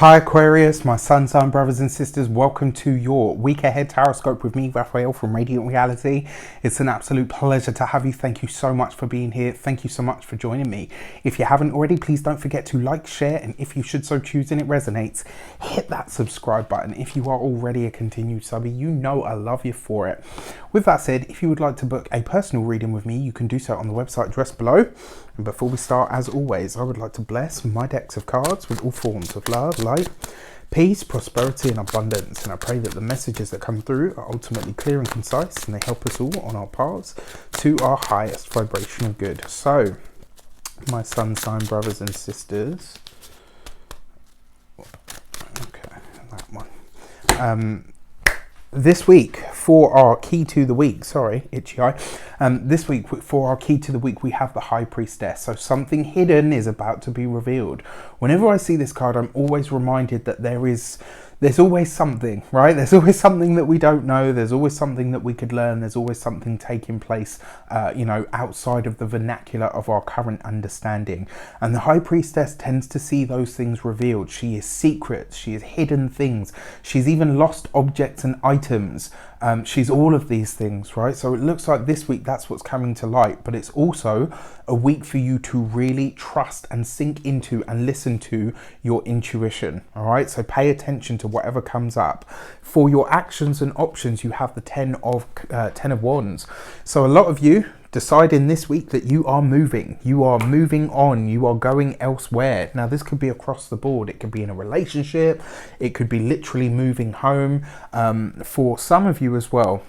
Hi Aquarius, my sun sign brothers and sisters, welcome to your week ahead tarot with me, Raphael from Reydiant Reality. It's an absolute pleasure to have you. Thank you so much for being here. Thank you so much for joining me. If you haven't already, please don't forget to like, share, and if you should so choose and it resonates, hit that subscribe button. If you are already a continued subby, you know I love you for it. With that said, if you would like to book a personal reading with me, you can do so on the website addressed below. And before we start, as always, I would like to bless my decks of cards with all forms of love, light, peace, prosperity, and abundance. And I pray that the messages that come through are ultimately clear and concise, and they help us all on our paths to our highest vibrational good. So, my sun sign brothers and sisters. Okay, that one. This week for our key to the week, sorry, itchy eye. This week for our key to the week, we have the High Priestess. So something hidden is about to be revealed. Whenever I see this card, I'm always reminded that there's always something, right? There's always something that we don't know. There's always something that we could learn. There's always something taking place, outside of the vernacular of our current understanding. And the High Priestess tends to see those things revealed. She is secret. She is hidden things. She's even lost objects and items. She's all of these things, right? So it looks like this week that's what's coming to light, but it's also a week for you to really trust and sink into and listen to your intuition, all right? So pay attention to whatever comes up. For your actions and options, you have the 10 of Wands. So a lot of you deciding this week that you are moving on, you are going elsewhere. Now this could be across the board. It could be in a relationship, it could be literally moving home. For some of you as well,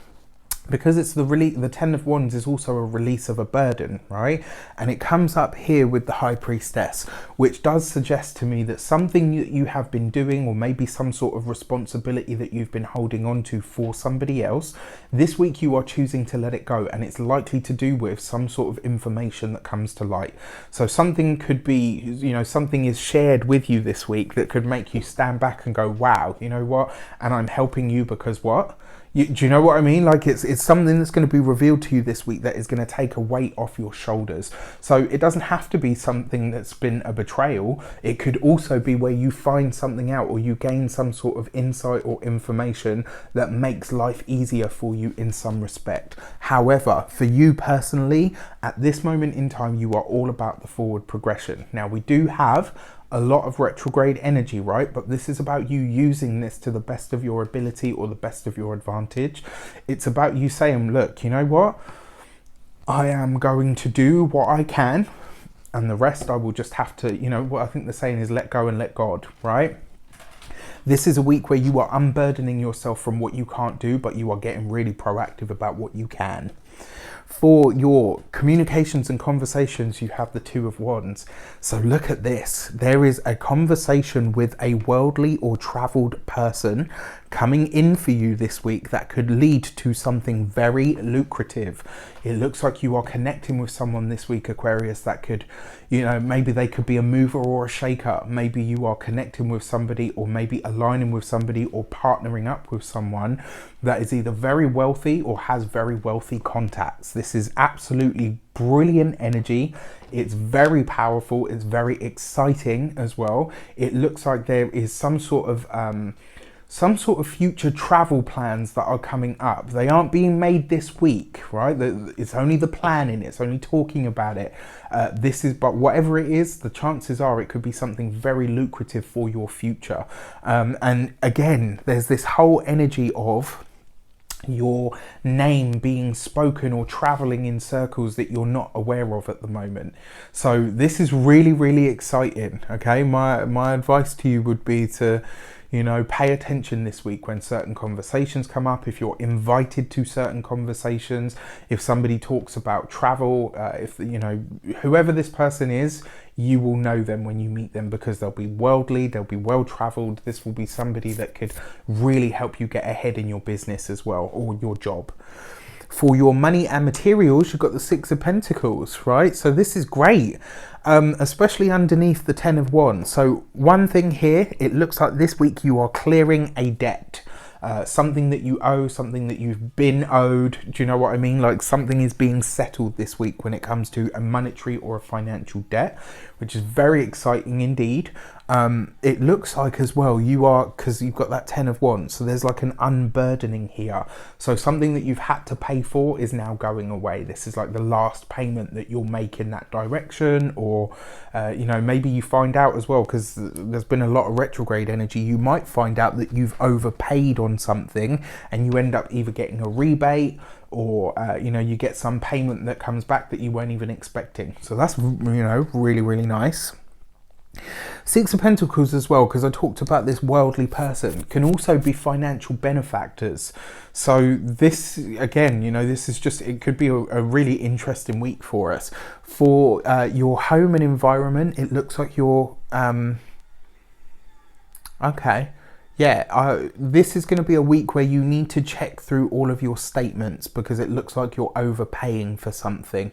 because it's the 10 of Wands is also a release of a burden, right? And it comes up here with the High Priestess, which does suggest to me that something that you have been doing, or maybe some sort of responsibility that you've been holding on to for somebody else, this week you are choosing to let it go, and it's likely to do with some sort of information that comes to light. So something could be, something is shared with you this week that could make you stand back and go, wow, you know what? And I'm helping you because what? Do you know what I mean? Like it's something that's going to be revealed to you this week that is going to take a weight off your shoulders. So it doesn't have to be something that's been a betrayal. It could also be where you find something out, or you gain some sort of insight or information that makes life easier for you in some respect. However, for you personally, at this moment in time, you are all about the forward progression. Now we do have a lot of retrograde energy, right? But this is about you using this to the best of your ability or the best of your advantage. It's about you saying, look, you know what? I am going to do what I can, and the rest I will just have to, what I think the saying is, let go and let God, right? This is a week where you are unburdening yourself from what you can't do, but you are getting really proactive about what you can. For your communications and conversations, you have the 2 of Wands. So look at this. There is a conversation with a worldly or traveled person coming in for you this week that could lead to something very lucrative. It looks like you are connecting with someone this week, Aquarius, that could, maybe they could be a mover or a shaker. Maybe you are connecting with somebody, or maybe aligning with somebody, or partnering up with someone that is either very wealthy or has very wealthy contacts. This is absolutely brilliant energy. It's very powerful. It's very exciting as well. It looks like there is some sort of future travel plans that are coming up. They aren't being made this week, right? It's only the planning, it's only talking about it. But whatever it is, the chances are it could be something very lucrative for your future. And again, there's this whole energy of your name being spoken or traveling in circles that you're not aware of at the moment. So this is really, really exciting. Okay, my advice to you would be to pay attention this week when certain conversations come up. If you're invited to certain conversations, if somebody talks about travel, whoever this person is, you will know them when you meet them, because they'll be worldly, they'll be well traveled. This will be somebody that could really help you get ahead in your business as well, or your job. For your money and materials, you've got the 6 of Pentacles, right? So this is great, especially underneath the 10 of Wands. So one thing here, it looks like this week you are clearing a debt. Something that you owe, something that you've been owed. Do you know what I mean? Like something is being settled this week when it comes to a monetary or a financial debt, which is very exciting indeed. It looks like as well you are, because you've got that 10 of Wands, so there's like an unburdening here. So something that you've had to pay for is now going away. This is like the last payment that you'll make in that direction, or you know, maybe you find out as well, because there's been a lot of retrograde energy, you might find out that you've overpaid on something and you end up either getting a rebate, or you know, you get some payment that comes back that you weren't even expecting. So that's, you know, really, really nice. Six of Pentacles as well, because I talked about this worldly person, can also be financial benefactors. So this, again, you know, this is just, it could be a really interesting week for us. For your home and environment, it looks like you're, okay. Yeah, this is going to be a week where you need to check through all of your statements, because it looks like you're overpaying for something.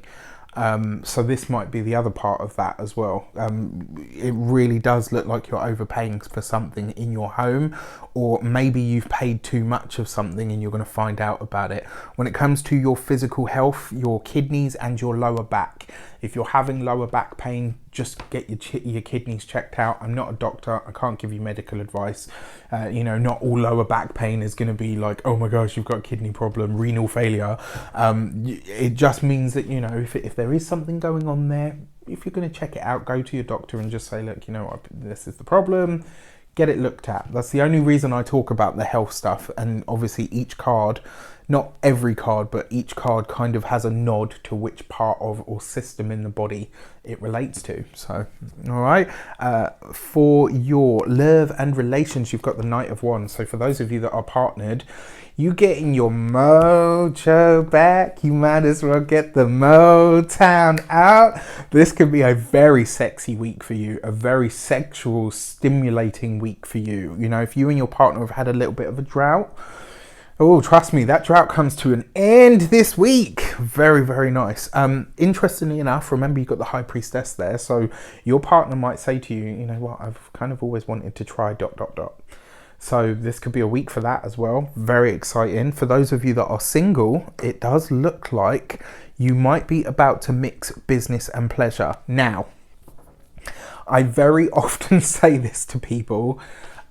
So this might be the other part of that as well. It really does look like you're overpaying for something in your home, or maybe you've paid too much of something and you're going to find out about it. When it comes to your physical health, your kidneys and your lower back, if you're having lower back pain, just get your kidneys checked out. I'm not a doctor, I can't give you medical advice. You know, not all lower back pain is going to be like, oh my gosh, you've got a kidney problem, renal failure. It just means that, you know, if there is something going on there, if you're going to check it out, go to your doctor and just say, look, you know what, this is the problem, get it looked at. That's the only reason I talk about the health stuff. And obviously each card, not every card, but each card kind of has a nod to which part of or system in the body it relates to. So, all right. For your love and relations, you've got the Knight of Wands. So for those of you that are partnered, you getting your mojo back. You might as well get the Motown out. This could be a very sexy week for you, a very sexual, stimulating week for you. You know, if you and your partner have had a little bit of a drought, oh, trust me, that drought comes to an end this week. Very, very nice. Interestingly enough, remember you've got the High Priestess there. So your partner might say to you, you know what, I've kind of always wanted to try ... So this could be a week for that as well. Very exciting. For those of you that are single, it does look like you might be about to mix business and pleasure. Now, I very often say this to people,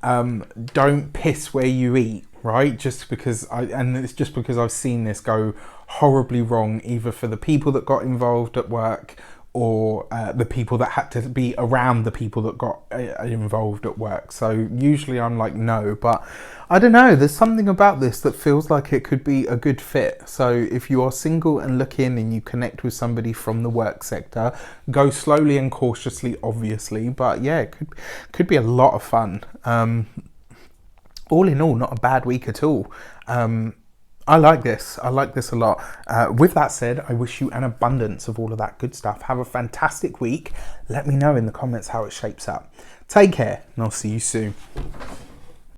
don't piss where you eat. Right, just because and it's just because I've seen this go horribly wrong, either for the people that got involved at work, or the people that had to be around the people that got involved at work. So usually I'm like, no, but I don't know, there's something about this that feels like it could be a good fit. So if you are single and looking and you connect with somebody from the work sector, go slowly and cautiously, obviously, but yeah, it could be a lot of fun. All in all, not a bad week at all. I like this. I like this a lot. With that said, I wish you an abundance of all of that good stuff. Have a fantastic week. Let me know in the comments how it shapes up. Take care, and I'll see you soon.